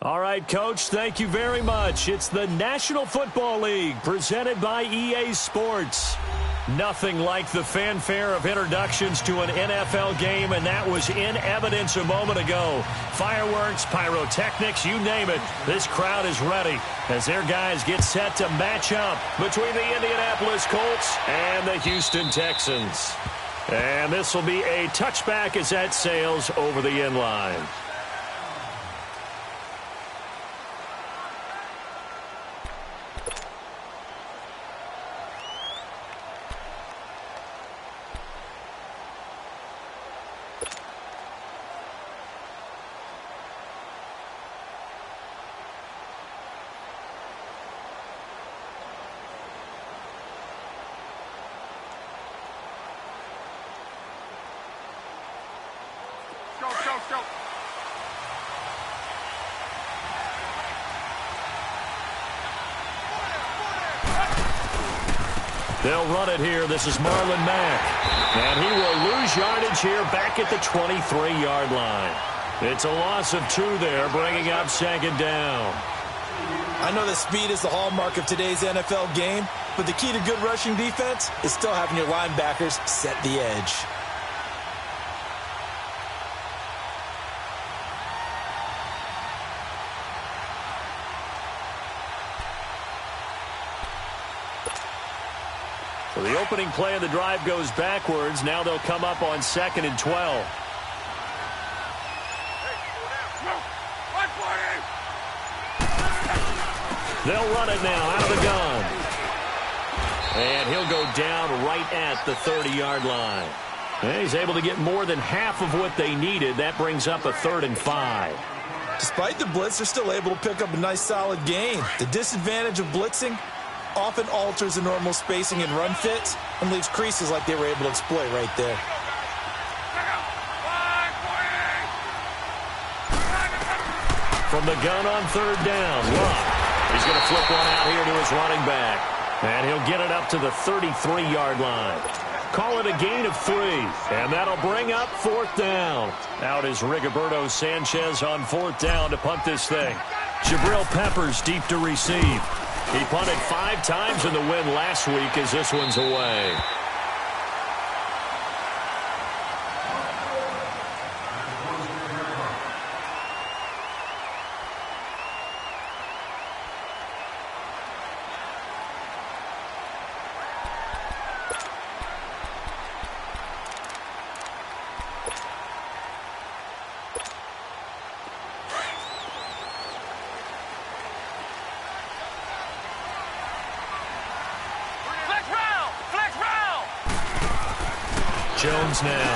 All right, Coach, thank you very much. It's the National Football League presented by EA Sports. Nothing like the fanfare of introductions to an NFL game, and that was in evidence a moment ago. Fireworks, pyrotechnics, you name it. This crowd is ready as their guys get set to match up between the Indianapolis Colts and the Houston Texans. And this will be a touchback as that sails over the end line. They'll run it here. This is Marlon Mack. And he will lose yardage here back at the 23-yard line. It's a loss of 2 there, bringing up second down. I know that speed is the hallmark of today's NFL game, but the key to good rushing defense is still having your linebackers set the edge. So the opening play of the drive goes backwards. Now they'll come up on 2nd and 12. They'll run it now out of the gun. And he'll go down right at the 30-yard line. And he's able to get more than half of what they needed. That brings up a 3rd and 5. Despite the blitz, they're still able to pick up a nice solid gain. The disadvantage of blitzing often alters the normal spacing and run fits and leaves creases like they were able to exploit right there. From the gun on 3rd down, Love. He's going to flip one out here to his running back. And he'll get it up to the 33-yard line. Call it a gain of 3. And that'll bring up 4th down. Out is Rigoberto Sanchez on 4th down to punt this thing. Jabril Peppers deep to receive. He punted 5 times in the win last week as this one's away. Jones now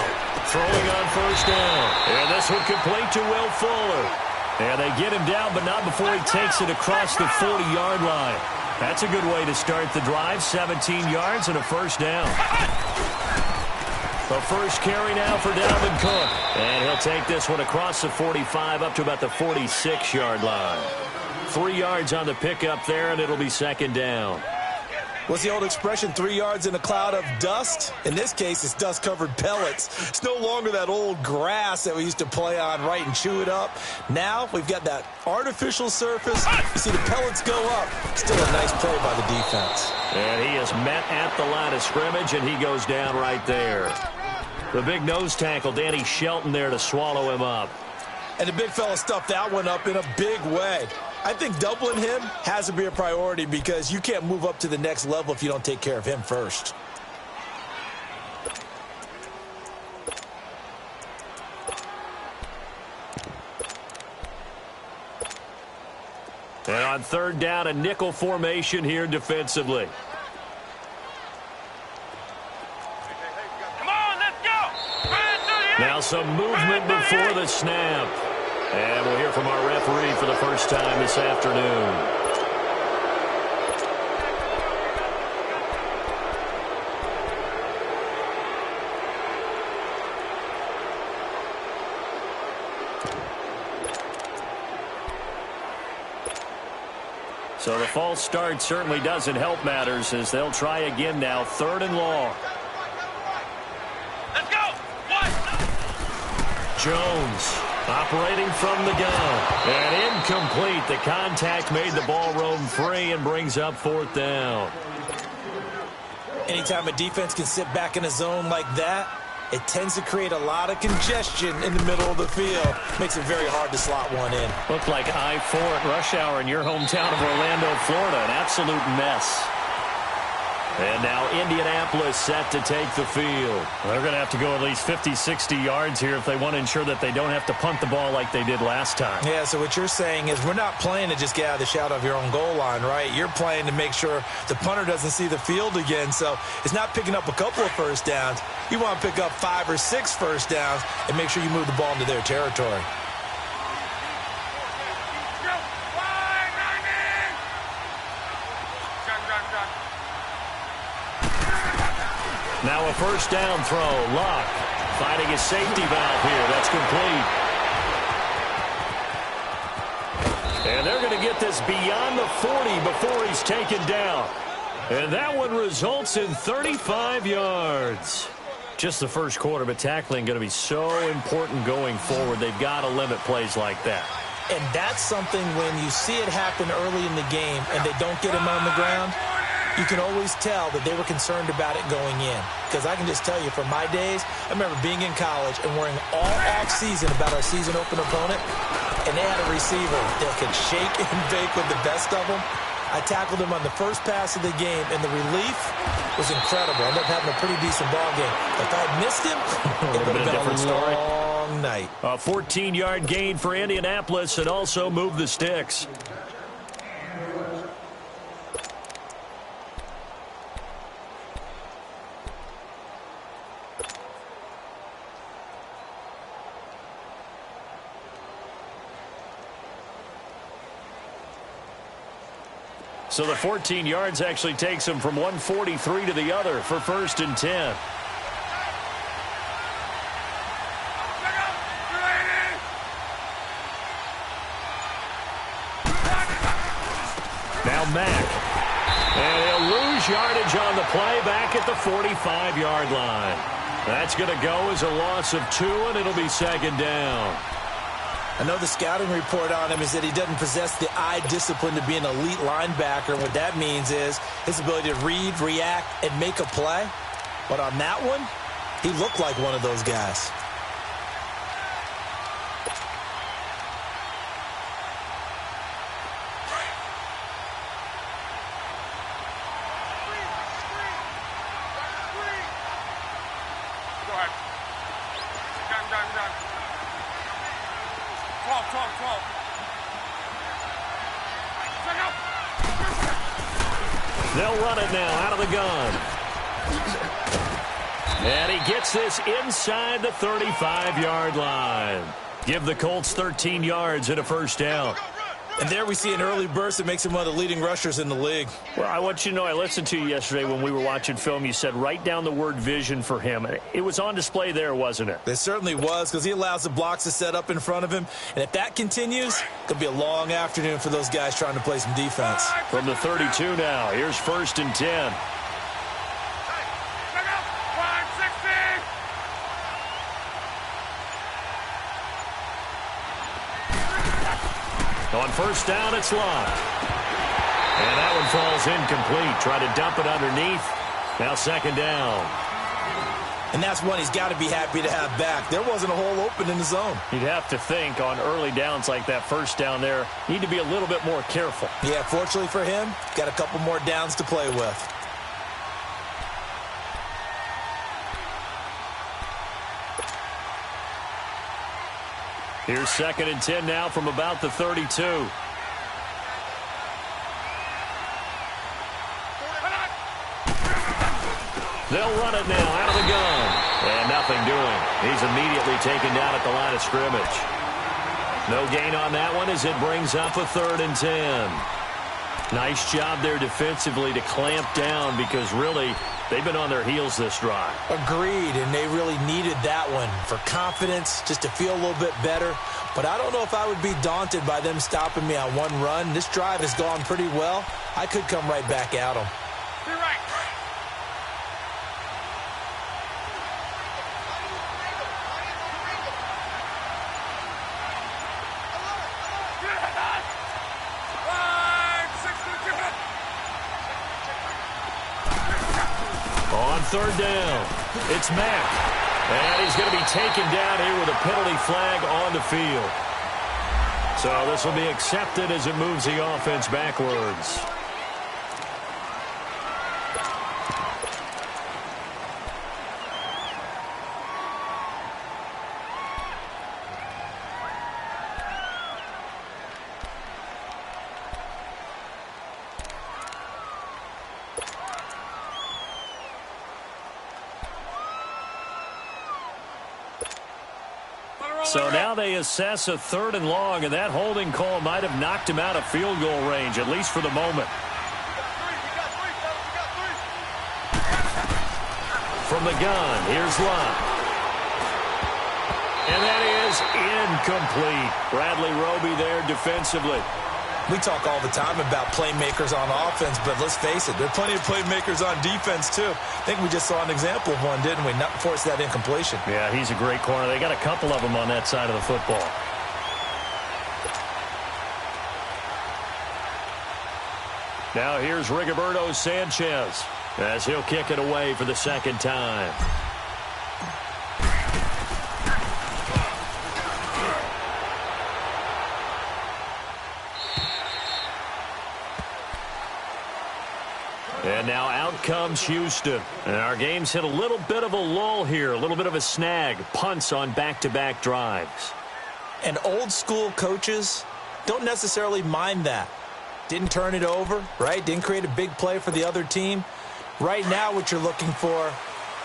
throwing on 1st down. And this one complete to Will Fuller. And they get him down, but not before he takes it across the 40-yard line. That's a good way to start the drive. 17 yards and a 1st down. The first carry now for Dalvin Cook. And he'll take this one across the 45 up to about the 46-yard line. 3 yards on the pickup there, and it'll be 2nd down. What's the old expression, 3 yards in a cloud of dust? In this case, it's dust-covered pellets. It's no longer that old grass that we used to play on, right, and chew it up. Now we've got that artificial surface. You see the pellets go up. Still a nice play by the defense. And he is met at the line of scrimmage, and he goes down right there. The big nose tackle, Danny Shelton, there to swallow him up. And the big fella stuffed that one up in a big way. I think doubling him has to be a priority because you can't move up to the next level if you don't take care of him first. And on 3rd down, a nickel formation here defensively. Come on, let's go! Now some movement before the snap. And we'll hear from our referee for the first time this afternoon. So the false start certainly doesn't help matters as they'll try again now. 3rd and long. Let's go! What? Jones Operating from the gun. And incomplete. The contact made the ball roam free and brings up 4th down. Anytime a defense can sit back in a zone like that, it tends to create a lot of congestion in the middle of the field. Makes it very hard to slot one in. Looked like I-4 at rush hour in your hometown of Orlando, Florida. An absolute mess. And now Indianapolis set to take the field. They're going to have to go at least 50, 60 yards here if they want to ensure that they don't have to punt the ball like they did last time. Yeah, so what you're saying is we're not playing to just get out of the shadow of your own goal line, right? You're playing to make sure the punter doesn't see the field again. So it's not picking up a couple of first downs. You want to pick up 5 or 6 first downs and make sure you move the ball into their territory. Now a first down throw. Luck finding a safety valve here. That's complete. And they're going to get this beyond the 40 before he's taken down. And that one results in 35 yards. Just the first quarter, but tackling going to be so important going forward. They've got to limit plays like that. And that's something when you see it happen early in the game and they don't get him on the ground, you can always tell that they were concerned about it going in. Because I can just tell you from my days, I remember being in college and worrying all off-season about our season open opponent, and they had a receiver that could shake and bake with the best of them. I tackled him on the first pass of the game, and the relief was incredible. I ended up having a pretty decent ball game. If I had missed him, it would have been a different story. Long night. A 14-yard gain for Indianapolis and also moved the sticks. So the 14 yards actually takes him from 143 to the other for 1st and 10. Now Mack. And he'll lose yardage on the play back at the 45-yard line. That's going to go as a loss of 2, and it'll be 2nd down. I know the scouting report on him is that he doesn't possess the eye discipline to be an elite linebacker. What that means is his ability to read, react, and make a play. But on that one, he looked like one of those guys. They'll run it now out of the gun. And he gets this inside the 35-yard line. Give the Colts 13 yards and a first down. And there we see an early burst that makes him one of the leading rushers in the league. Well, I want you to know, I listened to you yesterday when we were watching film. You said write down the word vision for him. It was on display there, wasn't it? It certainly was, because he allows the blocks to set up in front of him. And if that continues, it'll be a long afternoon for those guys trying to play some defense. From the 32 now, here's 1st and 10. On first down, it's Luck. And that one falls incomplete. Try to dump it underneath. Now 2nd down. And that's one he's got to be happy to have back. There wasn't a hole open in the zone. You'd have to think on early downs like that first down there, need to be a little bit more careful. Yeah, fortunately for him, got a couple more downs to play with. Here's 2nd and 10 now from about the 32. They'll run it now out of the gun. And nothing doing. He's immediately taken down at the line of scrimmage. No gain on that one as it brings up a 3rd and 10. Nice job there defensively to clamp down because really they've been on their heels this drive. Agreed, and they really needed that one for confidence, just to feel a little bit better. But I don't know if I would be daunted by them stopping me on one run. This drive has gone pretty well. I could come right back at them. You're right. On third down, it's Mack. And he's going to be taken down here with a penalty flag on the field. So this will be accepted as it moves the offense backwards. So now they assess a 3rd and long, and that holding call might have knocked him out of field goal range, at least for the moment. From the gun, here's Lott. And that is incomplete. Bradley Roby there defensively. We talk all the time about playmakers on offense, but let's face it, there are plenty of playmakers on defense, too. I think we just saw an example of one, didn't we? Not force that incompletion. Yeah, he's a great corner. They got a couple of them on that side of the football. Now here's Rigoberto Sanchez as he'll kick it away for the 2nd time. And now out comes Houston. And our game's hit a little bit of a lull here, a little bit of a snag. Punts on back-to-back drives. And old school coaches don't necessarily mind that. Didn't turn it over, right? Didn't create a big play for the other team. Right now what you're looking for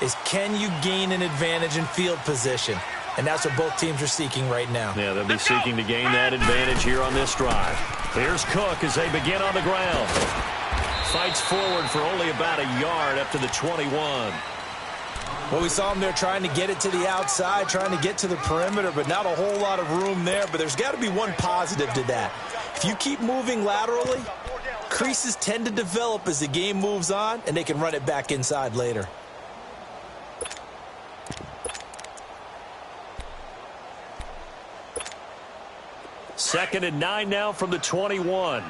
is, can you gain an advantage in field position? And that's what both teams are seeking right now. Yeah, they'll be seeking to gain that advantage here on this drive. Here's Cook as they begin on the ground. Fights forward for only about a yard up to the 21. Well, we saw him there trying to get it to the outside, trying to get to the perimeter, but not a whole lot of room there. But there's got to be one positive to that. If you keep moving laterally, creases tend to develop as the game moves on, and they can run it back inside later. Second and 9 now from the 21.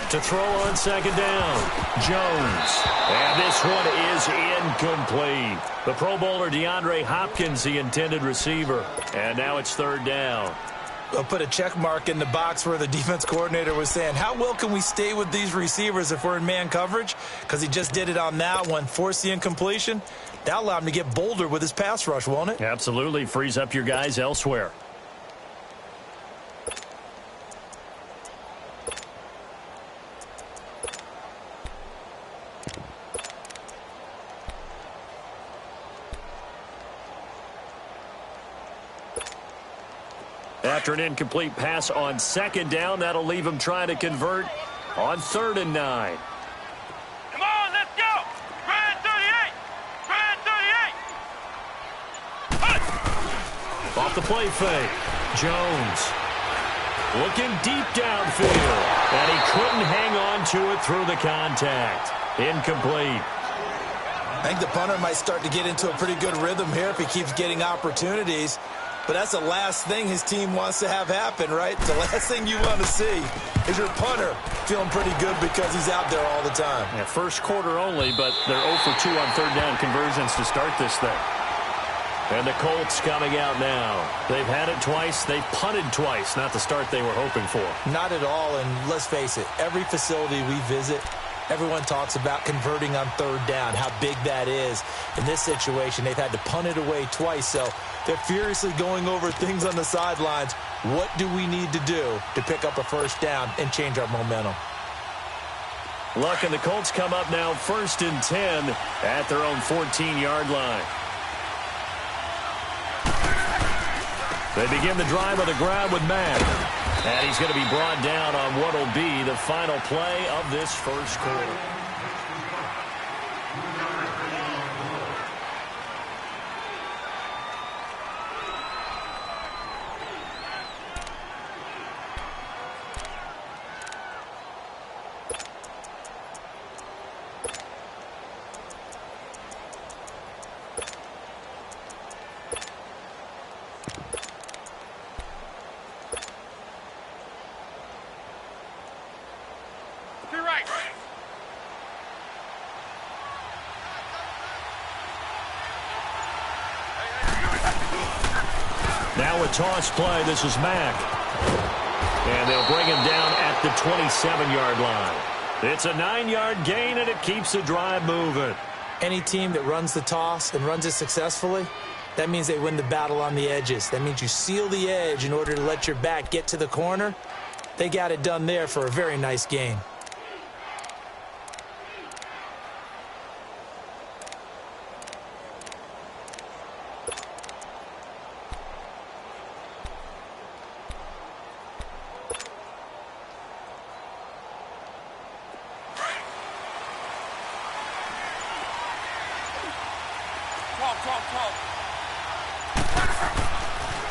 To throw on 2nd down, Jones. And this one is incomplete. The Pro Bowler DeAndre Hopkins, the intended receiver. And now it's 3rd down. I'll put a check mark in the box where the defense coordinator was saying, how well can we stay with these receivers if we're in man coverage? Because he just did it on that one, forced the incompletion. That allowed him to get bolder with his pass rush, won't it? Absolutely. Frees up your guys elsewhere. After an incomplete pass on 2nd down, that'll leave him trying to convert on 3rd and 9. Come on, let's go! Brand 38! Brand 38! Off the play fake. Jones looking deep downfield. And he couldn't hang on to it through the contact. Incomplete. I think the punter might start to get into a pretty good rhythm here if he keeps getting opportunities. But that's the last thing his team wants to have happen, right? The last thing you want to see is your punter feeling pretty good because he's out there all the time. Yeah, first quarter only, but they're 0 for 2 on 3rd down conversions to start this thing. And the Colts coming out now. They've had it twice. They've punted twice. Not the start they were hoping for. Not at all, and let's face it, every facility we visit, everyone talks about converting on 3rd down, how big that is. In this situation, they've had to punt it away twice, so they're furiously going over things on the sidelines. What do we need to do to pick up a 1st down and change our momentum? Luck and the Colts come up now 1st and 10 at their own 14-yard line. They begin the drive on the ground with Mack. And he's going to be brought down on what will be the final play of this first quarter. now a toss play. This is Mack. And they'll bring him down at the 27-yard line. It's a 9-yard gain, and it keeps the drive moving. Any team that runs the toss and runs it successfully, that means they win the battle on the edges. That means you seal the edge in order to let your back get to the corner. They got it done there for a very nice gain.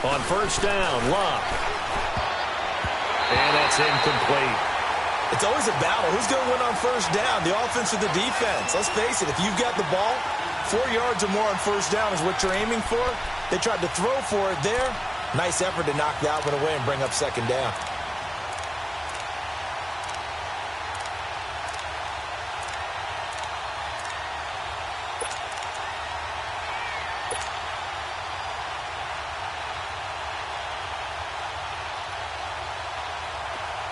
On first down, Locke. And that's incomplete. It's always a battle. Who's going to win on first down, the offense or the defense? Let's face it, if you've got the ball, 4 yards or more on first down is what you're aiming for. They tried to throw for it there. Nice effort to knock that one away and bring up second down.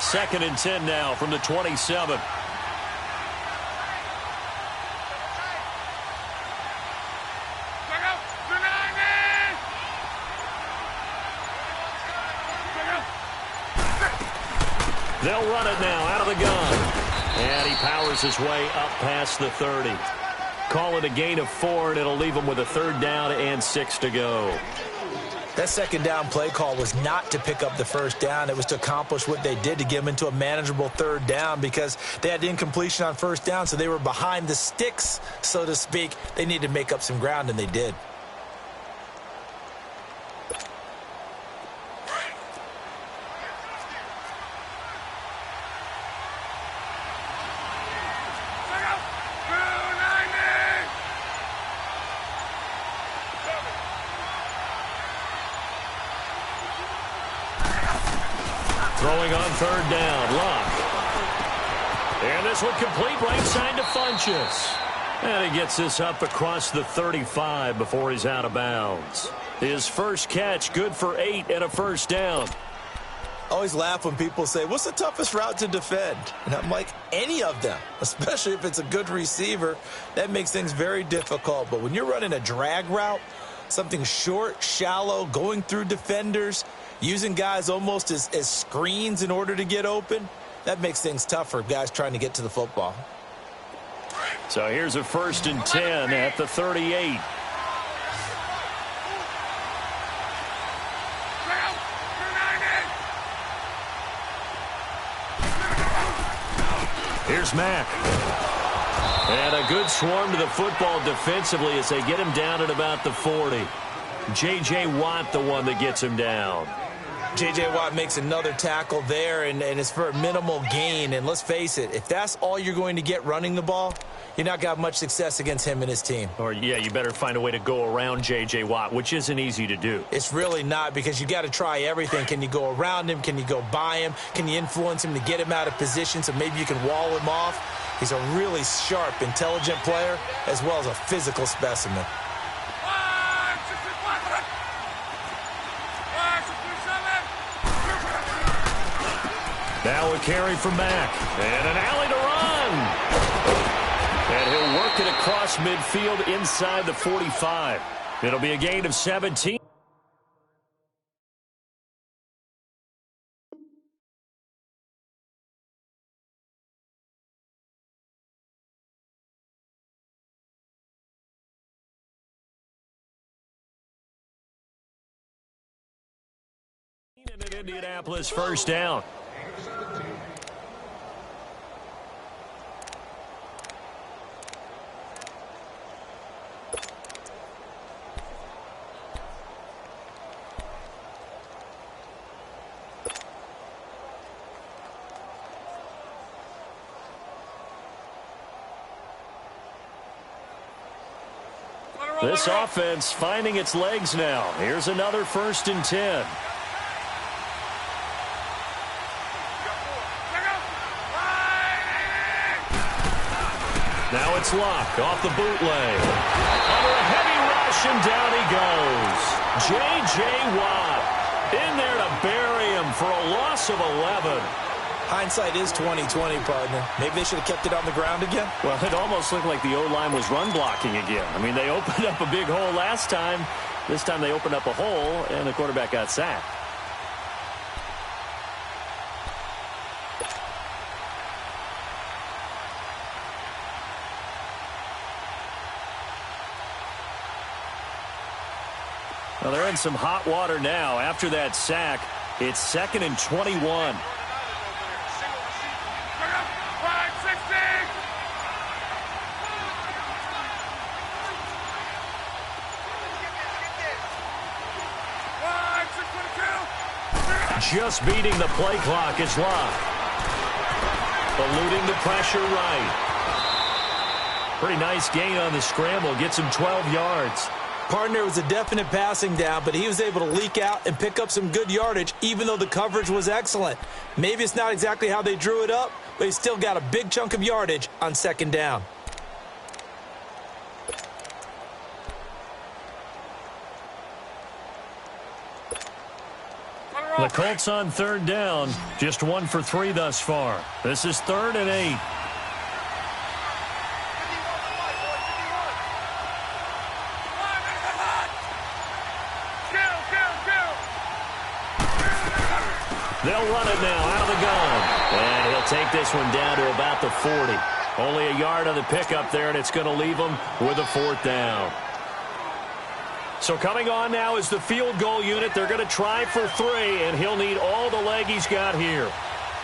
Second and 10 now from the 27. They'll run it now out of the gun. And he powers his way up past the 30. Call it a gain of 4, and it'll leave him with a third down and 6 to go. That second down play call was not to pick up the first down. It was to accomplish what they did, to get them into a manageable third down, because they had incompletion on first down, so they were behind the sticks, so to speak. They needed to make up some ground, and they did. Throwing on third down, Locke. And this one complete right side to Funchess. And he gets this up across the 35 before he's out of bounds. His first catch, good for 8 and a first down. I always laugh when people say, what's the toughest route to defend? And I'm like, any of them, especially if it's a good receiver. That makes things very difficult. But when you're running a drag route, something short, shallow, going through defenders, using guys almost as screens in order to get open, that makes things tough for guys trying to get to the football. So here's a first and 10 at the 38. Here's Mack. And a good swarm to the football defensively as they get him down at about the 40. J.J. Watt, the one that gets him down. J.J. Watt makes another tackle there, and it's for a minimal gain. And let's face it, if that's all you're going to get running the ball, you're not got much success against him and his team. Or, yeah, you better find a way to go around J.J. Watt, which isn't easy to do. It's really not, because you got to try everything. Can you go around him? Can you go by him? Can you influence him to get him out of position so maybe you can wall him off? He's a really sharp, intelligent player, as well as a physical specimen. Now a carry from Mack. And an alley to run. And he'll work it across midfield inside the 45. It'll be a gain of 17. And an Indianapolis first down. This offense finding its legs now. Here's another first and 10. Now it's Locke off the bootleg. Under a heavy rush, and down he goes. J.J. Watt. In there to bury him for a loss of 11. Hindsight is 20/20, partner. Maybe they should have kept it on the ground again. Well, it almost looked like the O-line was run blocking again. I mean, they opened up a big hole last time. This time they opened up a hole, and the quarterback got sacked. Well, they're in some hot water now. After that sack, it's 2nd and 21. Just beating the play clock is Locke. Eluding the pressure right. Pretty nice gain on the scramble. Gets him 12 yards. Partner, was a definite passing down, but he was able to leak out and pick up some good yardage, even though the coverage was excellent. Maybe it's not exactly how they drew it up, but he still got a big chunk of yardage on 2nd down. The Colts on 3rd down. Just 1 for 3 thus far. This is 3rd and 8. They'll run it now out of the gun. And he'll take this one down to about the 40. Only a yard on the pickup there, and it's going to leave him with a 4th down. So coming on now is the field goal unit. They're going to try for 3, and he'll need all the leg he's got here.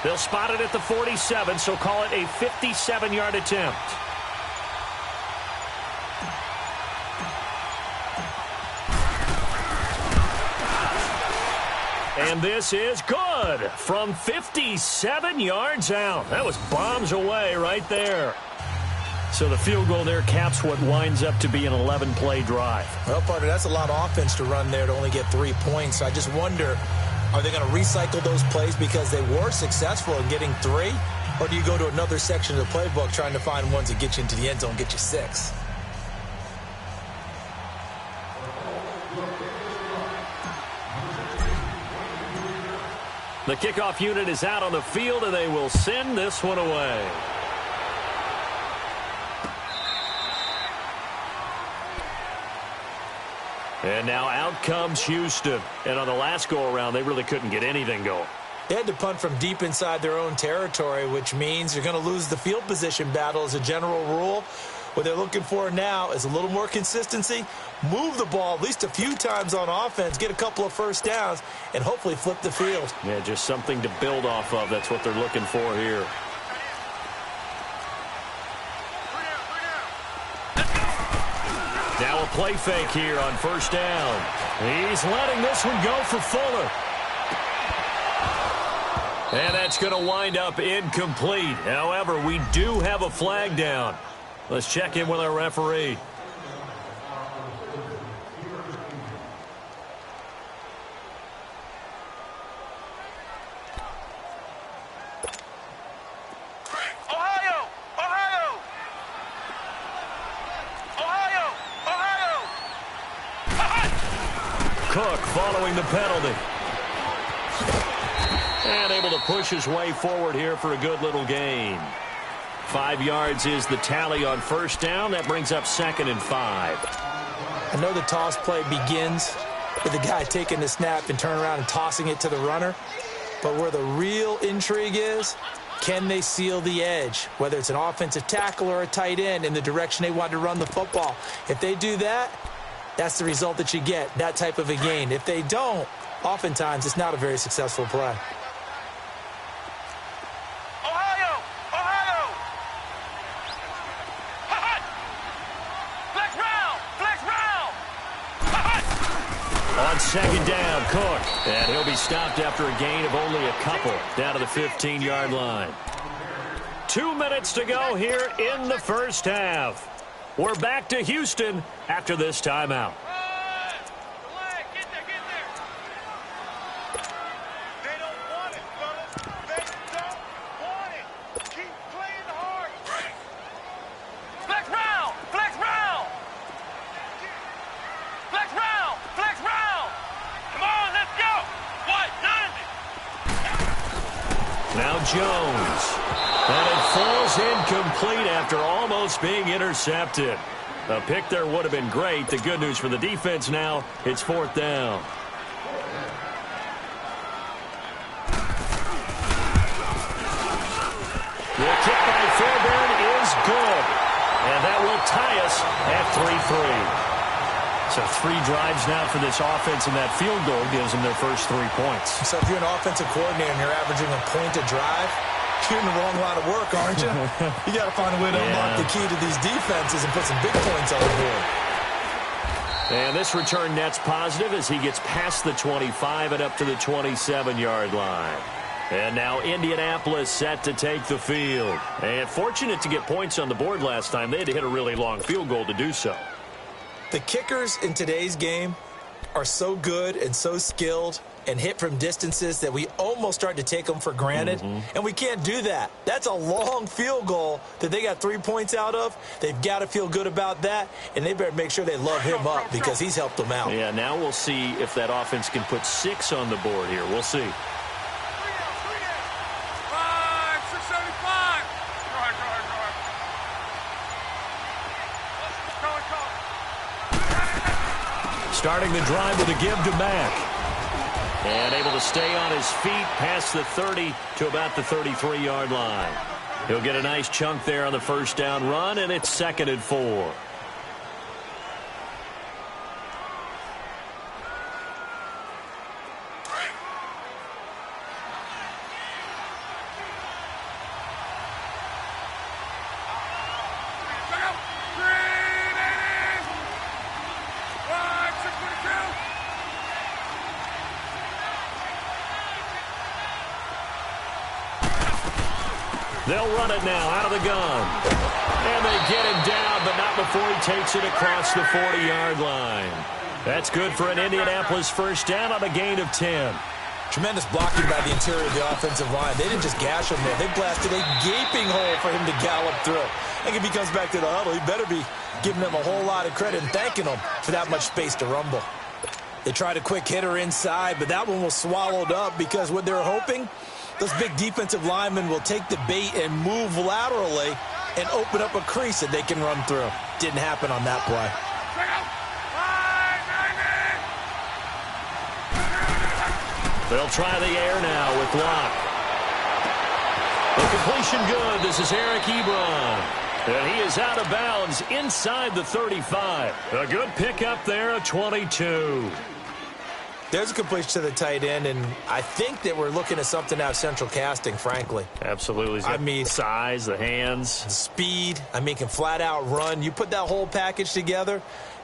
They'll spot it at the 47, so call it a 57-yard attempt. And this is good from 57 yards out. That was bombs away right there. So the field goal there caps what winds up to be an 11-play drive. Well, partner, that's a lot of offense to run there to only get 3 points. So I just wonder, are they going to recycle those plays because they were successful in getting 3? Or do you go to another section of the playbook trying to find ones that get you into the end zone, get you 6? The kickoff unit is out on the field, and they will send this one away. And now out comes Houston. And on the last go-around, they really couldn't get anything going. They had to punt from deep inside their own territory, which means you're going to lose the field position battle as a general rule. What they're looking for now is a little more consistency, move the ball at least a few times on offense, get a couple of first downs, and hopefully flip the field. Yeah, just something to build off of. That's what they're looking for here. Now a play fake here on 1st down. He's letting this one go for Fuller. And that's going to wind up incomplete. However, we do have a flag down. Let's check in with our referee. Cook following the penalty. And able to push his way forward here for a good little gain. 5 yards is the tally on 1st down. That brings up 2nd and 5. I know the toss play begins with the guy taking the snap and turning around and tossing it to the runner. But where the real intrigue is, can they seal the edge? Whether it's an offensive tackle or a tight end in the direction they want to run the football. If they do that, that's the result that you get, that type of a gain. If they don't, oftentimes it's not a very successful play. On 2nd down, Cook. And he'll be stopped after a gain of only a couple down to the 15-yard line. 2 minutes to go here in the 1st half. We're back to Houston after this timeout. Now Jones. And it falls incomplete after almost being intercepted. A pick there would have been great. The good news for the defense now, it's 4th down. The kick by Fairbairn is good. And that will tie us at 3-3. So 3 drives now for this offense, and that field goal gives them their first 3 points. So if you're an offensive coordinator and you're averaging a point a drive, you're in the wrong line of work, aren't you? You got to find a way to unlock the key to these defenses and put some big points on the board. And this return net's positive as he gets past the 25 and up to the 27-yard line. And now Indianapolis set to take the field. And fortunate to get points on the board last time. They had to hit a really long field goal to do so. The kickers in today's game are so good and so skilled and hit from distances that we almost start to take them for granted. And we can't do that. That's a long field goal that they got 3 points out of. They've got to feel good about that, and they better make sure they love him up because he's helped them out. Yeah, now we'll see if that offense can put 6 on the board here. We'll see. Starting the drive with a give to Mack. And able to stay on his feet past the 30 to about the 33-yard line. He'll get a nice chunk there on the first down run, and it's 2nd and 4. They'll run it now out of the gun. And they get him down, but not before he takes it across the 40-yard line. That's good for an Indianapolis first down on a gain of 10. Tremendous blocking by the interior of the offensive line. They didn't just gash him there. They blasted a gaping hole for him to gallop through. I think if he comes back to the huddle, he better be giving them a whole lot of credit and thanking them for that much space to rumble. They tried a quick hitter inside, but that one was swallowed up because what they're hoping, those big defensive linemen will take the bait and move laterally and open up a crease that they can run through. Didn't happen on that play. They'll try the air now with Locke. The completion good. This is Eric Ebron. And he is out of bounds inside the 35. A good pickup there at 22. There's a completion to the tight end, and I think that we're looking at something out of Central Casting, frankly. Absolutely. I mean, size, the hands. The speed. I mean, can flat out run. You put that whole package together,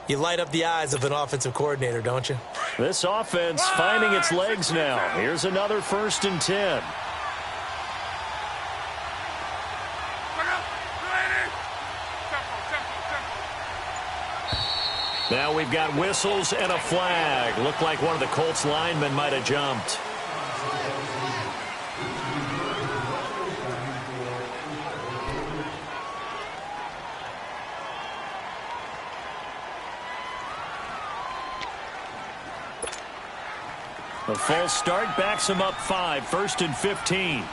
you light up the eyes of an offensive coordinator, don't you? This offense finding its legs now. Here's another 1st and 10. Now we've got whistles and a flag. Looked like one of the Colts linemen might have jumped. A false start backs him up 5, 1st and 15.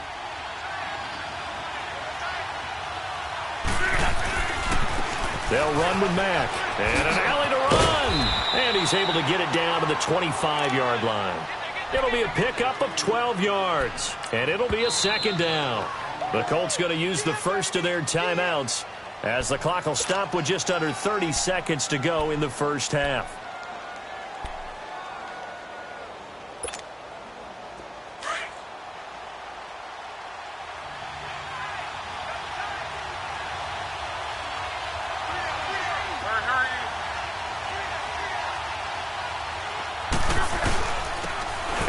They'll run with Mack. And an alley to run. And he's able to get it down to the 25-yard line. It'll be a pickup of 12 yards. And it'll be a 2nd down. The Colts going to use the first of their timeouts as the clock will stop with just under 30 seconds to go in the first half.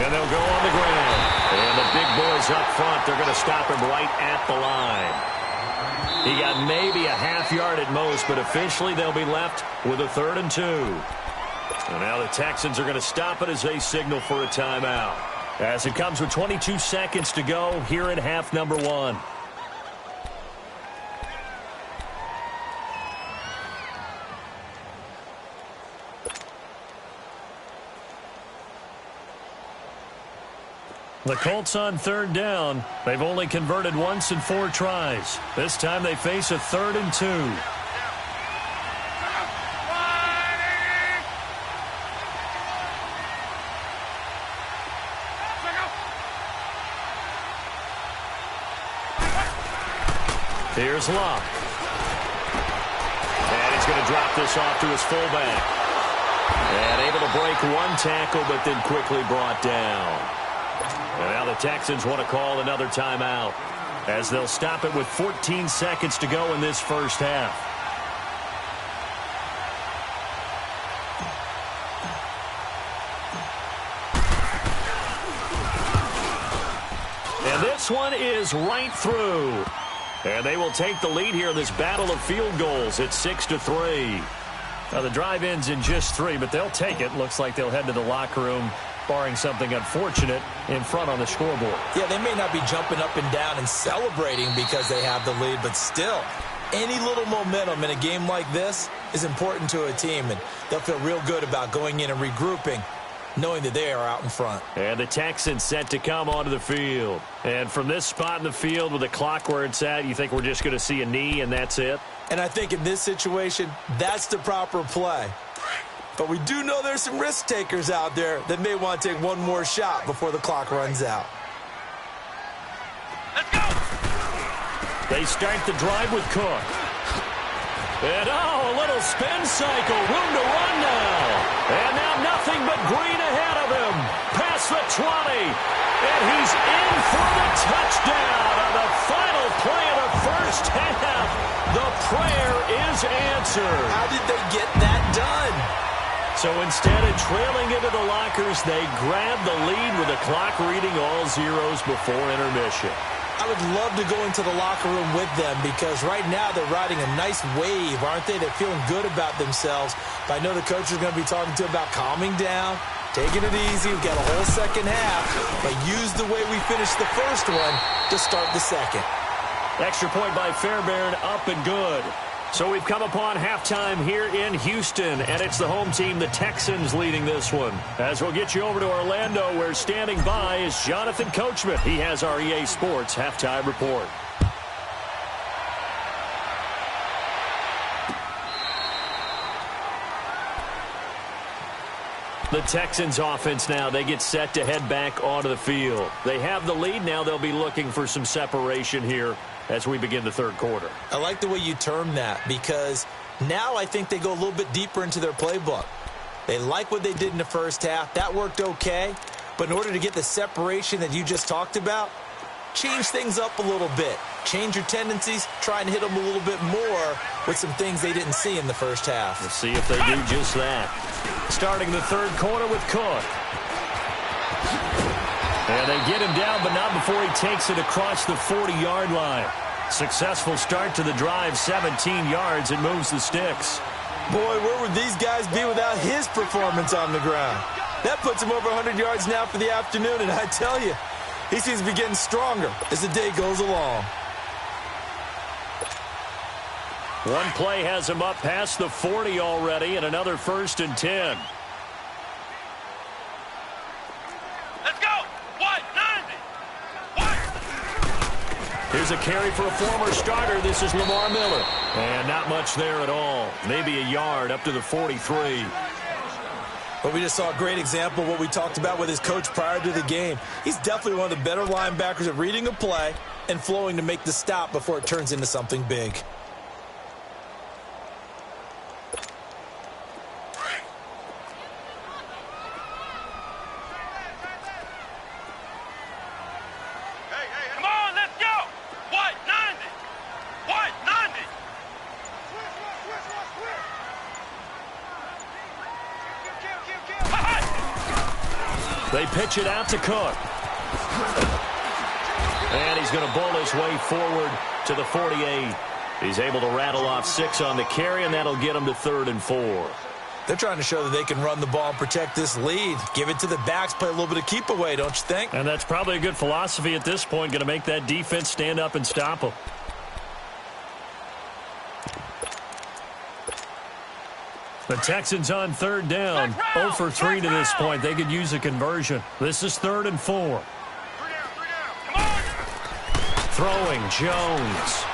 And they'll go on the ground. And the big boys up front, they're going to stop him right at the line. He got maybe a half yard at most, but officially they'll be left with a 3rd and 2. And now the Texans are going to stop it as they signal for a timeout. As it comes with 22 seconds to go here in half number 1. The Colts on third down. They've only converted once in 4 tries. This time they face a 3rd and 2. Here's Locke. And he's going to drop this off to his fullback. And able to break one tackle, but then quickly brought down. And now the Texans want to call another timeout, as they'll stop it with 14 seconds to go in this first half. And this one is right through. And they will take the lead here in this battle of field goals at 6-3. Now the drive ends in just 3, but they'll take it. Looks like they'll head to the locker room, barring something unfortunate, in front on the scoreboard. Yeah, they may not be jumping up and down and celebrating because they have the lead, but still, any little momentum in a game like this is important to a team, and they'll feel real good about going in and regrouping, knowing that they are out in front. And the Texans set to come onto the field. And from this spot in the field with the clock where it's at, you think we're just going to see a knee and that's it? And I think in this situation, that's the proper play. But we do know there's some risk takers out there that may want to take one more shot before the clock runs out. Let's go! They start the drive with Cook. And a little spin cycle, room to run now. And now nothing but green ahead of him. Past the 20. And he's in for the touchdown on the final play of the first half. The prayer is answered. How did they get that done? So instead of trailing into the lockers, they grab the lead with the clock reading all zeros before intermission. I would love to go into the locker room with them because right now they're riding a nice wave, aren't they? They're feeling good about themselves. But I know the coach is going to be talking to them about calming down, taking it easy. We've got a whole second half, but use the way we finished the first one to start the second. Extra point by Fairbairn, up and good. So we've come upon halftime here in Houston, and it's the home team, the Texans, leading this one. As we'll get you over to Orlando, where standing by is Jonathan Coachman. He has our EA Sports halftime report. The Texans offense now, they get set to head back onto the field. They have the lead. Now they'll be looking for some separation here as we begin the third quarter. I like the way you term that because now I think they go a little bit deeper into their playbook. They like what they did in the first half. That worked okay. But in order to get the separation that you just talked about, change things up a little bit. Change your tendencies. Try and hit them a little bit more with some things they didn't see in the first half. We'll see if they do just that. Starting the third quarter with Cook. And they get him down, but not before he takes it across the 40-yard line. Successful start to the drive, 17 yards, and moves the sticks. Boy, where would these guys be without his performance on the ground? That puts him over 100 yards now for the afternoon, and I tell you, he seems to be getting stronger as the day goes along. One play has him up past the 40 already, and another 1st and 10. Let's go! What? 90! What? Here's a carry for a former starter. This is Lamar Miller. And not much there at all. Maybe a yard up to the 43. But we just saw a great example of what we talked about with his coach prior to the game. He's definitely one of the better linebackers at reading a play and flowing to make the stop before it turns into something big. Come on, let's go! What? 90! What? 90! They pitch it out to Cook. And he's going to bowl his way forward to the 48. He's able to rattle off 6 on the carry, and that'll get him to 3rd and 4. They're trying to show that they can run the ball and protect this lead. Give it to the backs, play a little bit of keep away, don't you think? And that's probably a good philosophy at this point, going to make that defense stand up and stop them. The Texans on 3rd down, 0 for 3 to this point. They could use a conversion. This is 3rd and 4. Throwing, Jones.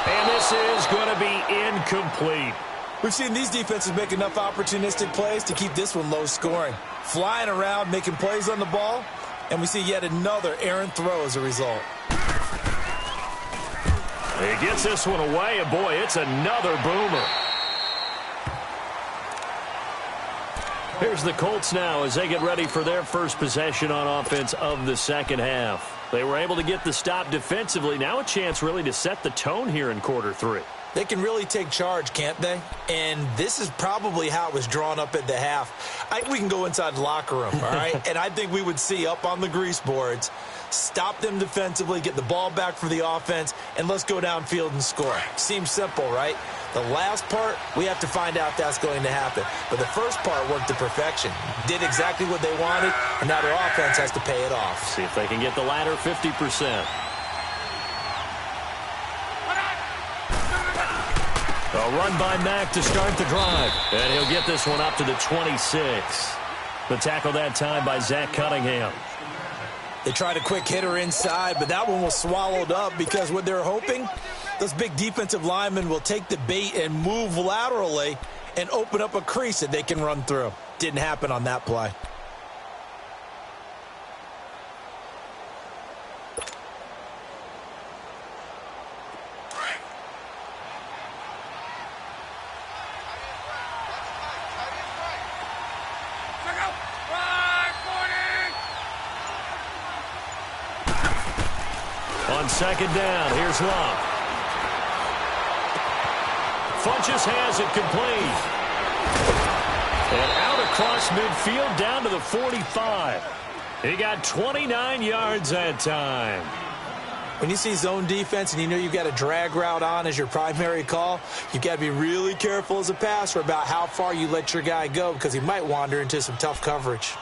And this is going to be incomplete. We've seen these defenses make enough opportunistic plays to keep this one low scoring. Flying around, making plays on the ball, and we see yet another errant throw as a result. He gets this one away, and boy, it's another boomer. Here's the Colts now as they get ready for their first possession on offense of the second half. They were able to get the stop defensively. Now a chance really to set the tone here in quarter three. They can really take charge, can't they? And this is probably how it was drawn up at the half. I think we can go inside the locker room, all right? And I think we would see up on the grease boards, stop them defensively, get the ball back for the offense, and let's go downfield and score. Seems simple, right? The last part, we have to find out that's going to happen. But the first part worked to perfection. Did exactly what they wanted, and now their offense has to pay it off. See if they can get the latter 50%. A run by Mack to start the drive. And he'll get this one up to the 26. The tackle that time by Zach Cunningham. They tried a quick hitter inside, but that one was swallowed up because what they're hoping, those big defensive linemen will take the bait and move laterally and open up a crease that they can run through. Didn't happen on that play. On second down, here's Love. Funches has it complete. And out across midfield down to the 45. He got 29 yards that time. When you see zone defense and you know you've got a drag route on as your primary call, you've got to be really careful as a passer about how far you let your guy go because he might wander into some tough coverage.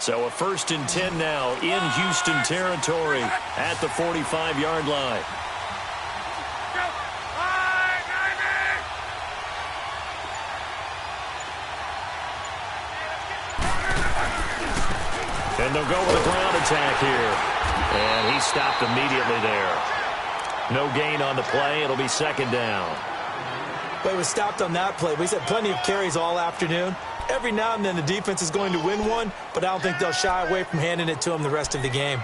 So a 1st and 10 now in Houston territory at the 45-yard line. And they'll go with a ground attack here. And he stopped immediately there. No gain on the play. It'll be 2nd down. But he was stopped on that play. We've had plenty of carries all afternoon. Every now and then the defense is going to win one, but I don't think they'll shy away from handing it to him the rest of the game.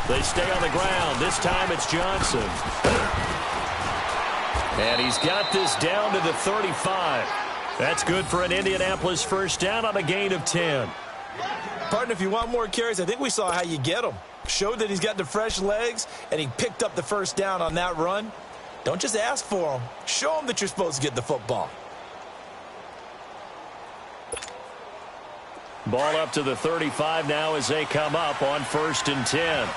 They stay on the ground. This time it's Johnson. And he's got this down to the 35. That's good for an Indianapolis 1st down on a gain of 10. Partner, if you want more carries, I think we saw how you get them. Showed that he's got the fresh legs, and he picked up the 1st down on that run. Don't just ask for them. Show them that you're supposed to get the football. Ball up to the 35 now as they come up on 1st and 10.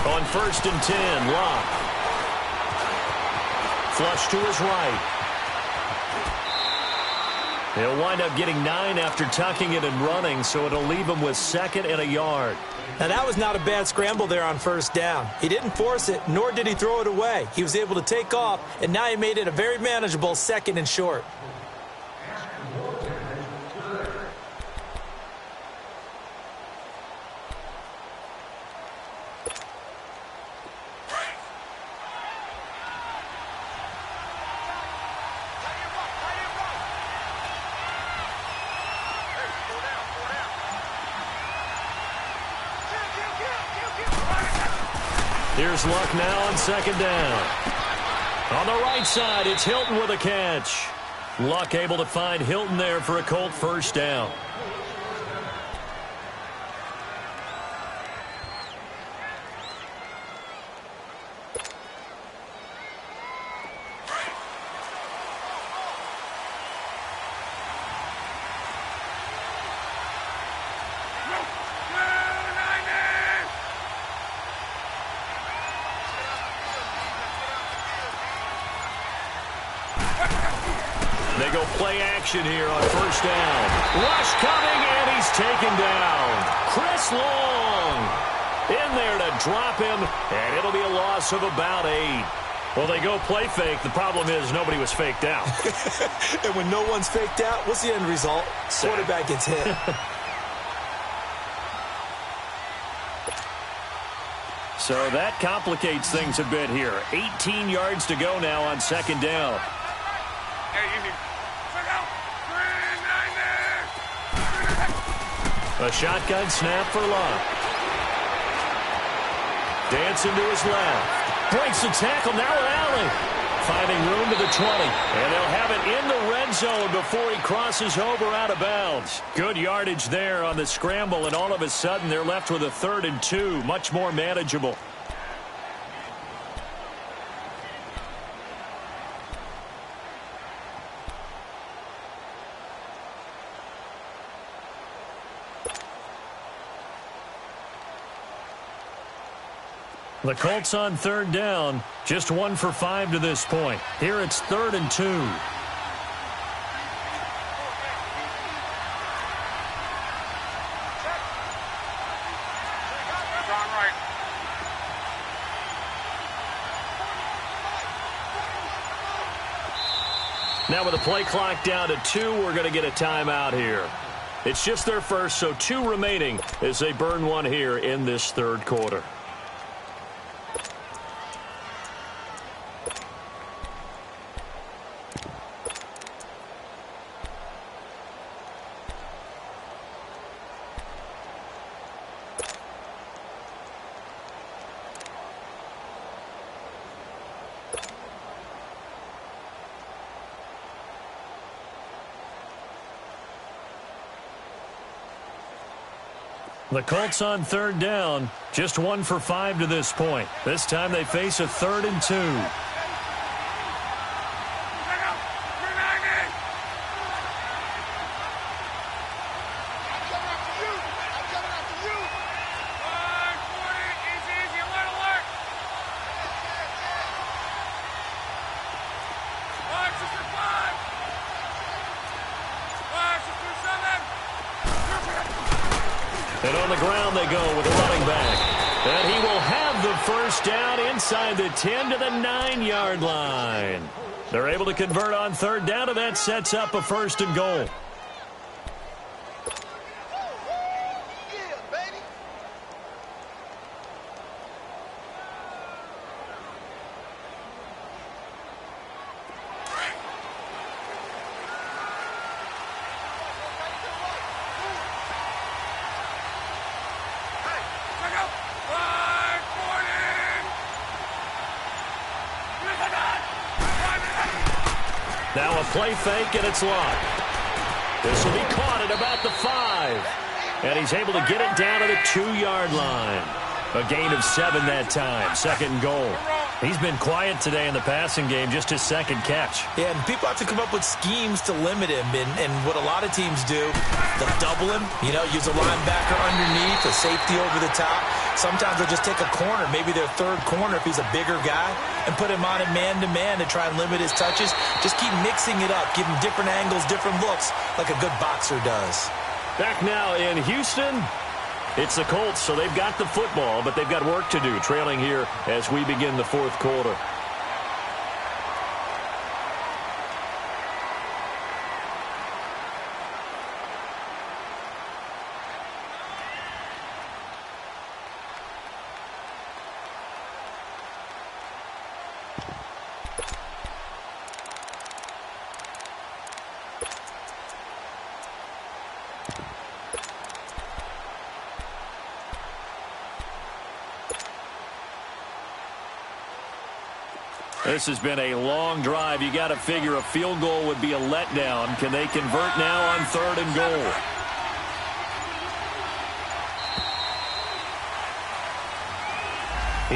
On 1st and 10, Locke. Flush to his right. He'll wind up getting 9 after tucking it and running, so it'll leave him with 2nd and a yard. Now, that was not a bad scramble there on 1st down. He didn't force it, nor did he throw it away. He was able to take off, and now he made it a very manageable 2nd and short. Here's Luck now on 2nd down. On the right side, it's Hilton with a catch. Luck able to find Hilton there for a Colt 1st down. play action here on first down. Rush coming, and he's taken down. Chris Long in there to drop him, and it'll be a loss of about 8. Well, they go play fake. The problem is nobody was faked out. And when no one's faked out, what's the end result? Quarterback gets hit. So that complicates things a bit here. 18 yards to go now on second down. A shotgun snap for Locke. Dancing to his left. Breaks the tackle, now Allen. Finding room to the 20. And they'll have it in the red zone before he crosses over out of bounds. Good yardage there on the scramble, and all of a sudden they're left with a 3rd and 2. Much more manageable. The Colts on 3rd down, just 1 for 5 to this point. Here it's 3rd and 2. Now with the play clock down to 2, we're going to get a timeout here. It's just their first, so 2 remaining as they burn one here in this 3rd quarter. The Colts on 3rd down, just 1 for 5 to this point. This time they face a 3rd and 2. And on the ground they go with a running back. And he will have the first down inside the 10 to the 9-yard line. They're able to convert on 3rd down, and that sets up a 1st and goal. Now a play fake, and it's Locke. This will be caught at about the 5. And he's able to get it down to the 2-yard line. A gain of 7 that time. 2nd and goal. He's been quiet today in the passing game, just his 2nd catch. Yeah, and people have to come up with schemes to limit him. And what a lot of teams do, they'll double him, use a linebacker underneath, a safety over the top. Sometimes they'll just take a corner, maybe their 3rd corner if he's a bigger guy, and put him on a man-to-man to try and limit his touches. Just keep mixing it up, give him different angles, different looks, like a good boxer does. Back now in Houston, it's the Colts, so they've got the football, but they've got work to do, trailing here as we begin the 4th quarter. This has been a long drive. You got to figure a field goal would be a letdown. Can they convert now on 3rd and goal?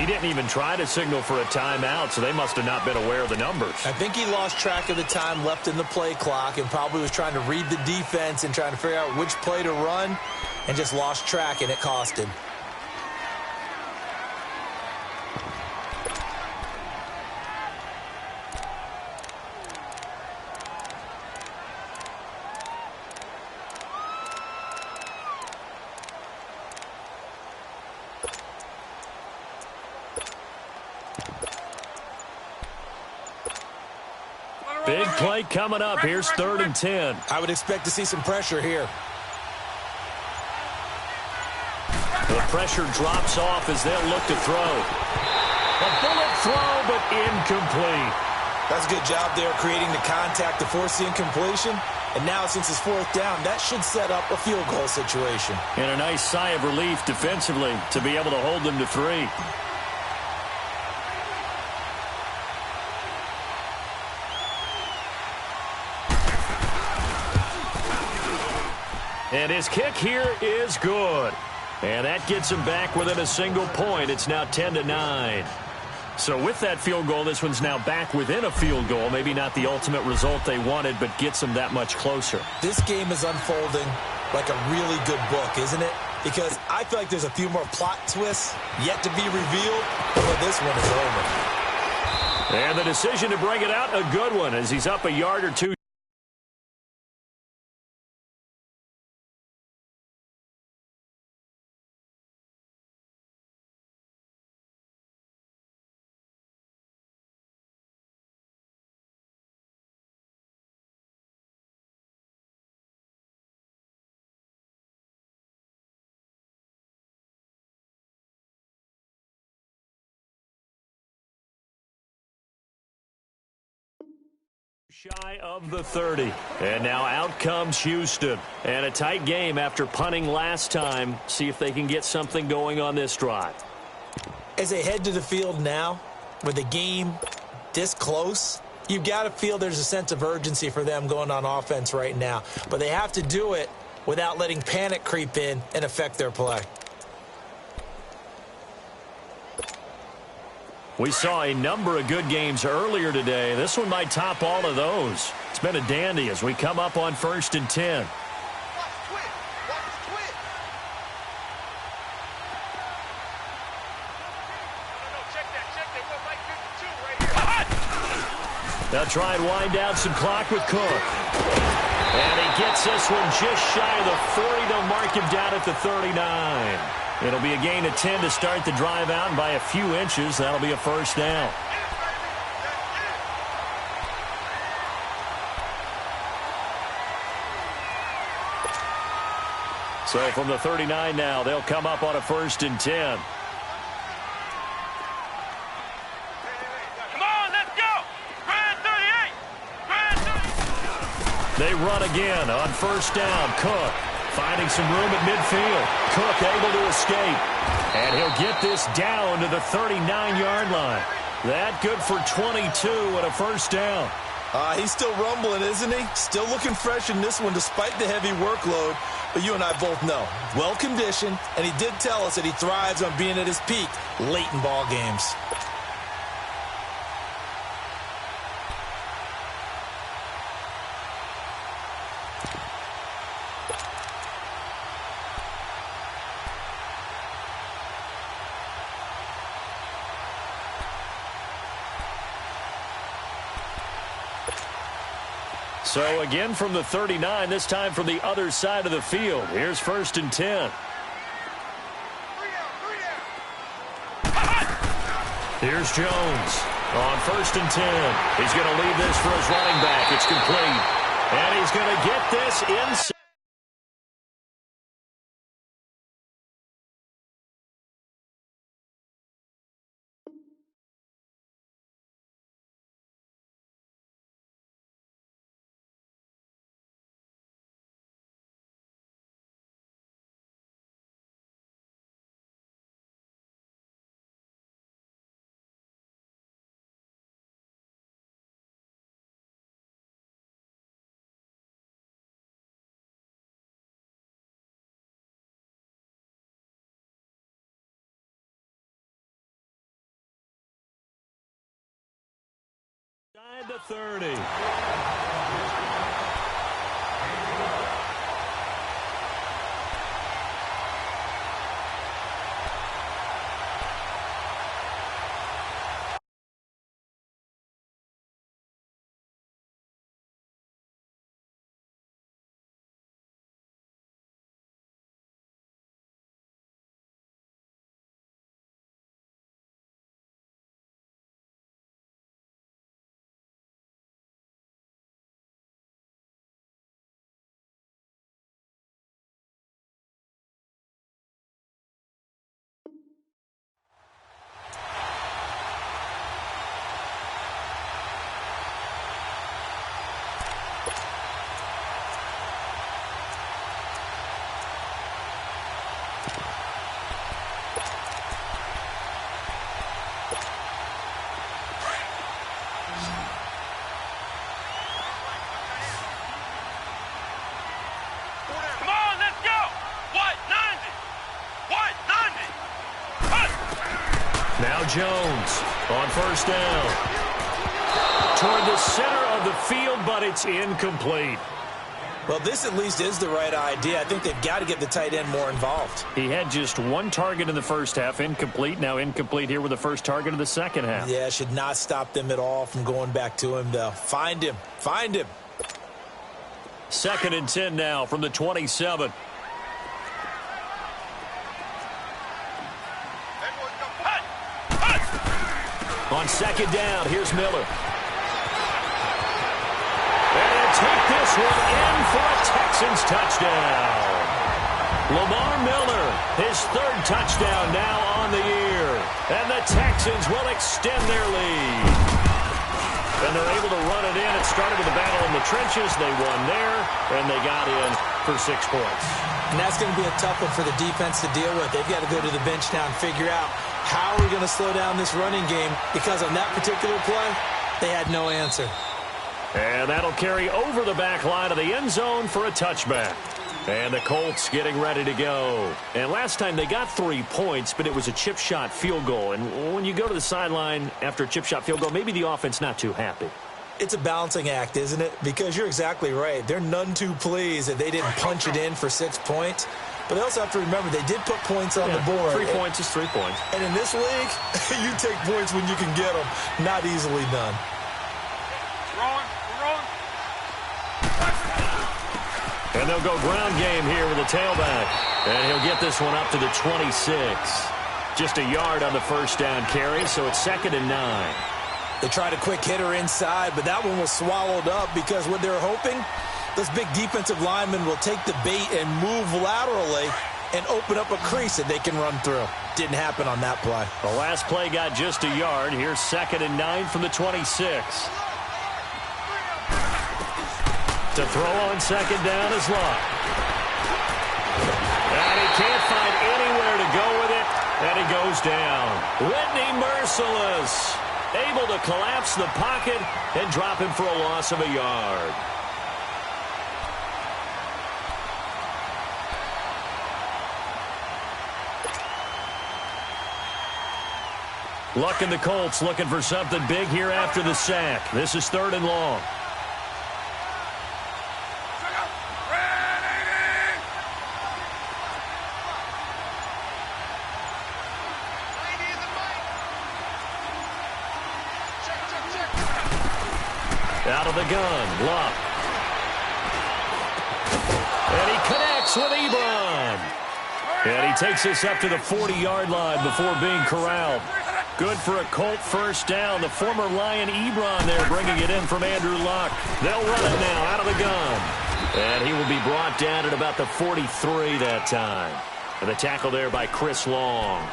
He didn't even try to signal for a timeout, so they must have not been aware of the numbers. I think he lost track of the time left in the play clock and probably was trying to read the defense and trying to figure out which play to run and just lost track, and it cost him. play coming up. Here's 3rd and 10. I would expect to see some pressure here. The pressure drops off as they'll look to throw. A bullet throw, but incomplete. That's a good job there creating the contact to force the incompletion. And now since it's 4th down, that should set up a field goal situation. And a nice sigh of relief defensively to be able to hold them to 3. And his kick here is good. And that gets him back within a single point. It's now 10-9. So with that field goal, this one's now back within a field goal. Maybe not the ultimate result they wanted, but gets them that much closer. This game is unfolding like a really good book, isn't it? Because I feel like there's a few more plot twists yet to be revealed, but this one is over. And the decision to bring it out, a good one, as he's up a yard or two. Shy of the 30. And now out comes Houston. And a tight game after punting last time. See if they can get something going on this drive. As they head to the field now, with the game this close, you've got to feel there's a sense of urgency for them going on offense right now. But they have to do it without letting panic creep in and affect their play. We saw a number of good games earlier today. This one might top all of those. It's been a dandy as we come up on 1st and 10. They'll try and wind down some clock with Cook. And he gets this one just shy of the 40. They'll mark him down at the 39. It'll be a gain of 10 to start the drive out, and by a few inches, that'll be a 1st down. So from the 39 now, they'll come up on a 1st and 10. Come on, let's go! Grand 38! Grand 38! They run again on 1st down. Cook finding some room at midfield. Cook able to escape. And he'll get this down to the 39-yard line. That good for 22 and a 1st down. He's still rumbling, isn't he? Still looking fresh in this one despite the heavy workload. But you and I both know, well-conditioned, and he did tell us that he thrives on being at his peak late in ball games. So again from the 39, this time from the other side of the field. Here's 1st and 10. Here's Jones on 1st and 10. He's going to leave this for his running back. It's complete. And he's going to get this inside. The 30. Jones on first down. Toward the center of the field, but it's incomplete. Well, this at least is the right idea. I think they've got to get the tight end more involved. He had just one target in the first half, incomplete. Now incomplete here with the first target of the second half. Yeah, should not stop them at all from going back to him, though. Find him. Find him. 2nd and 10 now from the 27. On 2nd down, here's Miller. And he'll take this one in for a Texans touchdown. Lamar Miller, his 3rd touchdown now on the year. And the Texans will extend their lead. And they're able to run it in. It started with a battle in the trenches. They won there, and they got in for 6 points. And that's going to be a tough one for the defense to deal with. They've got to go to the bench now and figure out how are we going to slow down this running game, because on that particular play, they had no answer. And that'll carry over the back line of the end zone for a touchback. And the Colts getting ready to go. And last time they got 3 points, but it was a chip shot field goal. And when you go to the sideline after a chip shot field goal, maybe the offense not too happy. It's a balancing act, isn't it? Because you're exactly right. They're none too pleased that they didn't punch it in for 6 points. But they also have to remember they did put points on the board. 3 points is 3 points. And in this league, you take points when you can get them. Not easily done. And they'll go ground game here with a tailback. And he'll get this one up to the 26. Just a yard on the first down carry, so it's 2nd and 9. They tried a quick hitter inside, but that one was swallowed up because what they're hoping, those big defensive linemen will take the bait and move laterally and open up a crease that they can run through. Didn't happen on that play. The last play got just a yard. Here's 2nd and 9 from the 26. To throw on 2nd down is Locke. And he can't find anywhere to go with it, and he goes down. Whitney merciless. Able to collapse the pocket and drop him for a loss of a yard. Luck and the Colts looking for something big here after the sack. This is 3rd and long. Out of the gun, Luck. And he connects with Ebron. And he takes this up to the 40-yard line before being corralled. Good for a Colt first down. The former Lion Ebron there bringing it in from Andrew Luck. They'll run it now out of the gun. And he will be brought down at about the 43 that time. And the tackle there by Chris Long.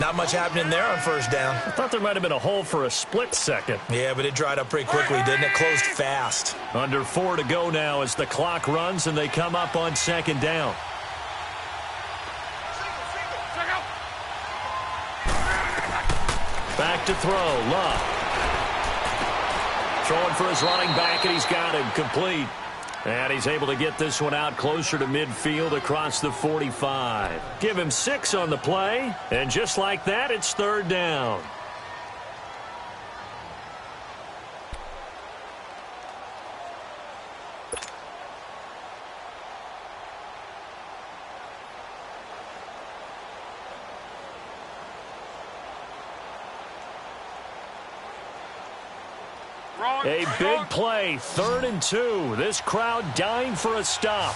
Not much happening there on first down. I thought there might have been a hole for a split second. Yeah, but it dried up pretty quickly, didn't it? Closed fast. Under 4 to go now as the clock runs and they come up on 2nd down. Back to throw, Luck. Throwing for his running back, and he's got him complete. And he's able to get this one out closer to midfield across the 45. Give him 6 on the play, and just like that, it's 3rd down. A big play, 3rd and 2. This crowd dying for a stop.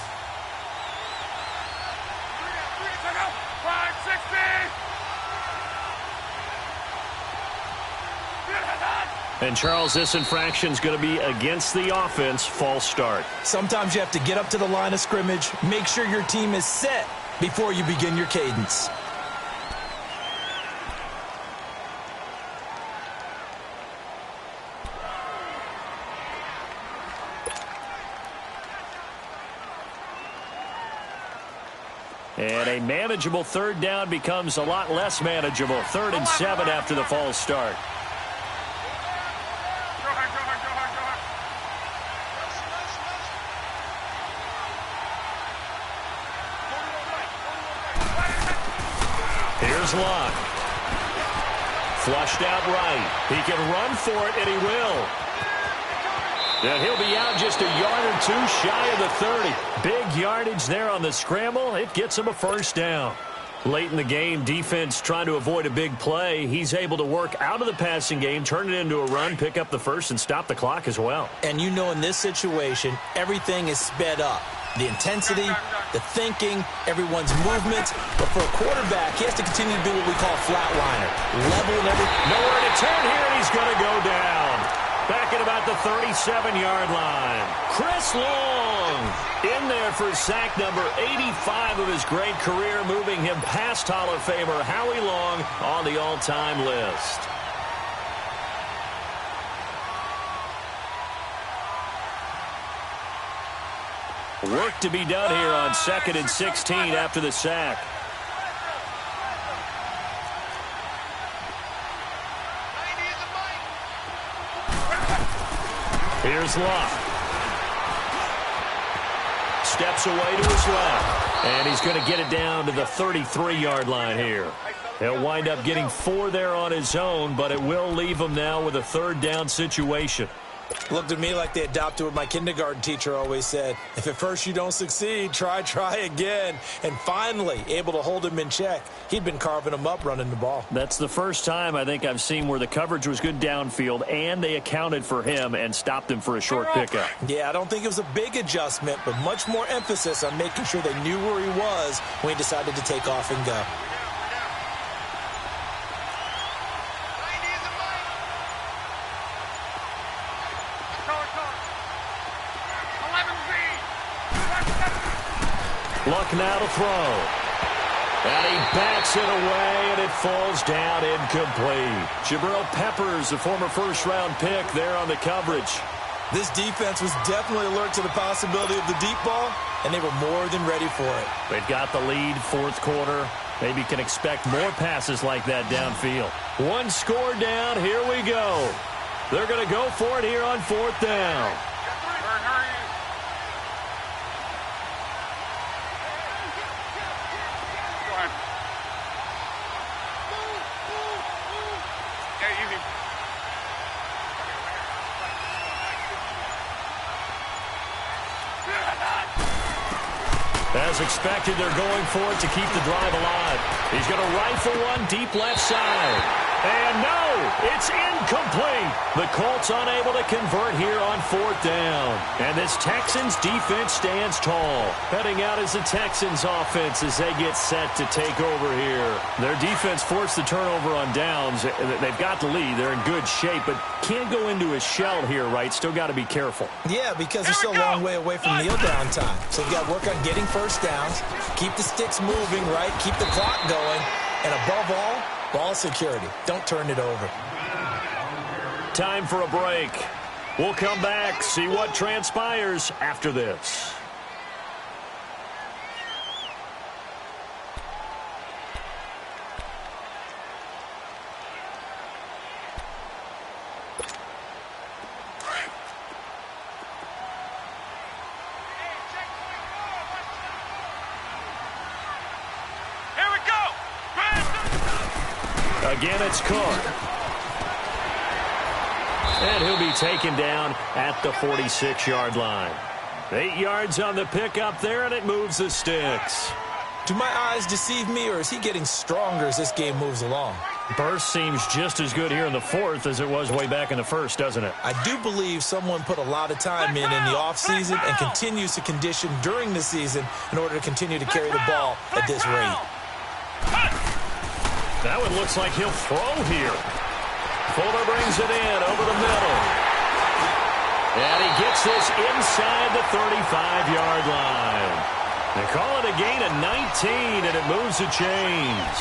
And Charles, this infraction is going to be against the offense. False start. Sometimes you have to get up to the line of scrimmage, make sure your team is set before you begin your cadence. And a manageable 3rd down becomes a lot less manageable. 3rd and 7 after the false start. Here's Locke. Flushed out right. He can run for it, and he will. And he'll be out just a yard or two shy of the 30. Big yardage there on the scramble. It gets him a first down. Late in the game, defense trying to avoid a big play. He's able to work out of the passing game, turn it into a run, pick up the first, and stop the clock as well. And you know in this situation, everything is sped up. The intensity, the thinking, everyone's movement. But for a quarterback, he has to continue to do what we call flatliner. Level and everything. Nowhere to turn here, and he's going to go down. Back at about the 37-yard line. Chris Long in there for sack number 85 of his great career, moving him past Hall of Famer Howie Long on the all-time list. Work to be done here on 2nd and 16 after the sack. Here's Luck. Steps away to his left. And he's going to get it down to the 33-yard line here. He'll wind up getting 4 there on his own, but it will leave him now with a third down situation. Looked to me like they adopted what my kindergarten teacher always said. If at first you don't succeed, try again. And finally, able to hold him in check. He'd been carving him up running the ball. That's the first time I think I've seen where the coverage was good downfield and they accounted for him and stopped him for a short pickup. Yeah, I don't think it was a big adjustment, but much more emphasis on making sure they knew where he was when he decided to take off and go. Luck now to throw. And he backs it away, and it falls down incomplete. Jabril Peppers, a former first-round pick there on the coverage. This defense was definitely alert to the possibility of the deep ball, and they were more than ready for it. They've got the lead, fourth quarter. Maybe can expect more passes like that downfield. One score down, here we go. They're going to go for it here on 4th down. As expected, they're going for it to keep the drive alive. He's going to rifle one deep left side. And no, it's incomplete. The Colts unable to convert here on 4th down. And this Texans defense stands tall. Heading out is the Texans offense as they get set to take over here. Their defense forced the turnover on downs. They've got the lead. They're in good shape, but can't go into a shell here, right? Still got to be careful. Yeah, because they're still a long way away from kneel down time. So you've got to work on getting first downs, keep the sticks moving, right? Keep the clock going. And above all, ball security. Don't turn it over. Time for a break. We'll come back, see what transpires after this. Again, it's Cook. And he'll be taken down at the 46-yard line. 8 yards on the pickup there, and it moves the sticks. Do my eyes deceive me, or is he getting stronger as this game moves along? Burst seems just as good here in the 4th as it was way back in the 1st, doesn't it? I do believe someone put a lot of time in the offseason and continues to condition during the season in order to continue to carry the ball at this rate. That one looks like he'll throw here. Fuller brings it in over the middle. And he gets this inside the 35-yard line. They call it a gain of 19, and it moves the chains.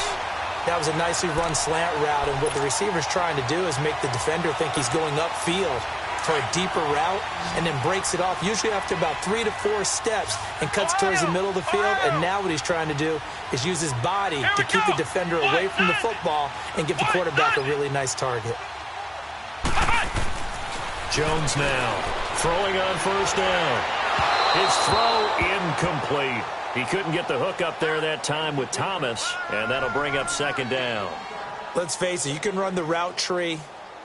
That was a nicely run slant route, and what the receiver's trying to do is make the defender think he's going upfield for a deeper route, and then breaks it off, usually after about 3 to 4 steps, and cuts towards the middle of the field. And now what he's trying to do is use his body to keep the defender away from the football and give the quarterback a really nice target. Jones now throwing on 1st down. His throw incomplete. He couldn't get the hook up there that time with Thomas, and that'll bring up 2nd down. Let's face it, you can run the route tree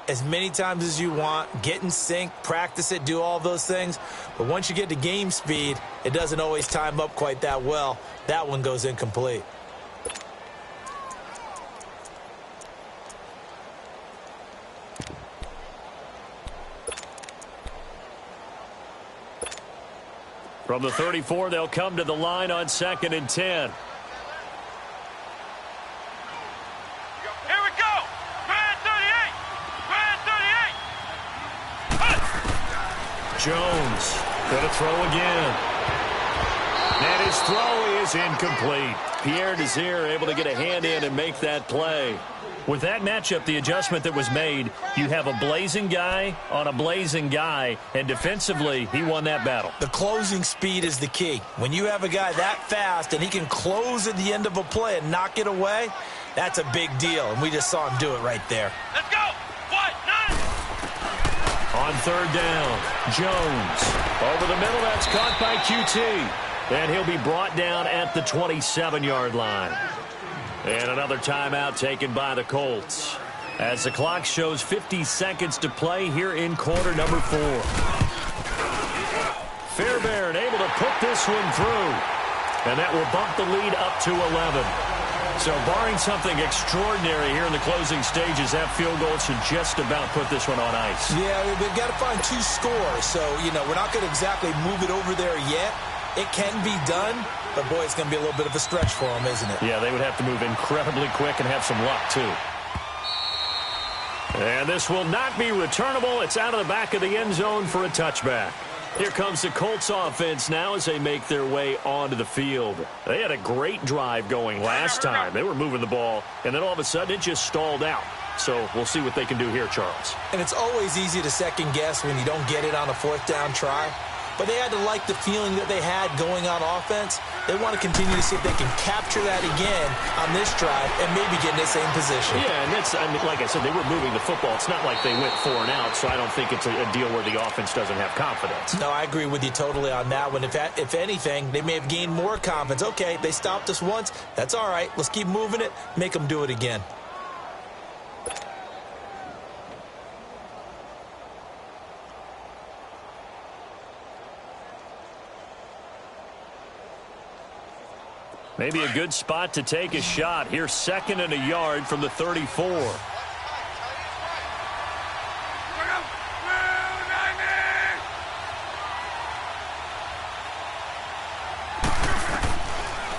as many times as you want, get in sync, practice it, do all those things. But once you get to game speed, it doesn't always time up quite that well. That one goes incomplete. From the 34, they'll come to the line on 2nd and 10. Here we go. Grand 38. Grand 38. Jones going to throw again. And his throw is incomplete. Pierre Desir able to get a hand in and make that play. With that matchup, the adjustment that was made, you have a blazing guy on a blazing guy, and defensively, he won that battle. The closing speed is the key. When you have a guy that fast and he can close at the end of a play and knock it away, that's a big deal, and we just saw him do it right there. Let's go. What? 9. On 3rd down, Jones. Over the middle, that's caught by QT. And he'll be brought down at the 27-yard line. And another timeout taken by the Colts as the clock shows 50 seconds to play here in quarter number 4. Fairbairn able to put this one through, and that will bump the lead up to 11. So barring something extraordinary here in the closing stages, that field goal should just about put this one on ice. Yeah, they've got to find 2 scores. So, we're not going to exactly move it over there yet. It can be done, but, boy, it's going to be a little bit of a stretch for them, isn't it? Yeah, they would have to move incredibly quick and have some luck, too. And this will not be returnable. It's out of the back of the end zone for a touchback. Here comes the Colts offense now as they make their way onto the field. They had a great drive going last time. They were moving the ball, and then all of a sudden it just stalled out. So we'll see what they can do here, Charles. And it's always easy to second guess when you don't get it on a 4th down try. But they had to like the feeling that they had going on offense. They want to continue to see if they can capture that again on this drive and maybe get in the same position. Yeah, and that's, like I said, they were moving the football. It's not like they went 4 and out, so I don't think it's a deal where the offense doesn't have confidence. No, I agree with you totally on that one. If anything, they may have gained more confidence. Okay, they stopped us once. That's all right. Let's keep moving it. Make them do it again. Maybe a good spot to take a shot. Here's 2nd and a yard from the 34.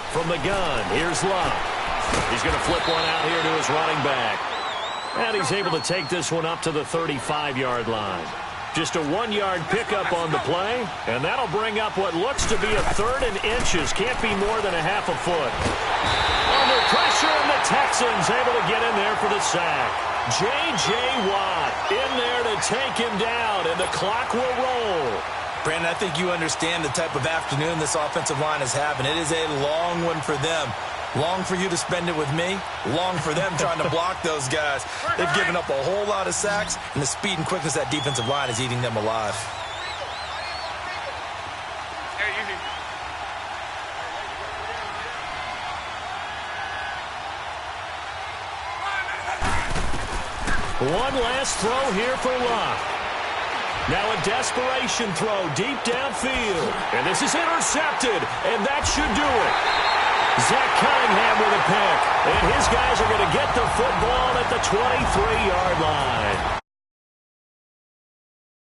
From the gun, here's Love. He's going to flip one out here to his running back. And he's able to take this one up to the 35-yard line. Just a 1-yard pickup on the play, and that'll bring up what looks to be a 3rd and inches. Can't be more than a half a foot. Under pressure, and the Texans able to get in there for the sack. J.J. Watt in there to take him down, and the clock will roll. Brandon, I think you understand the type of afternoon this offensive line is having. It is a long one for them. Long for you to spend it with me. Long for them trying to block those guys. They've given up a whole lot of sacks, and the speed and quickness of that defensive line is eating them alive. One last throw here for Locke. Now a desperation throw deep downfield. And this is intercepted, and that should do it. Zach Cunningham with a pick. And his guys are going to get the football at the 23-yard line.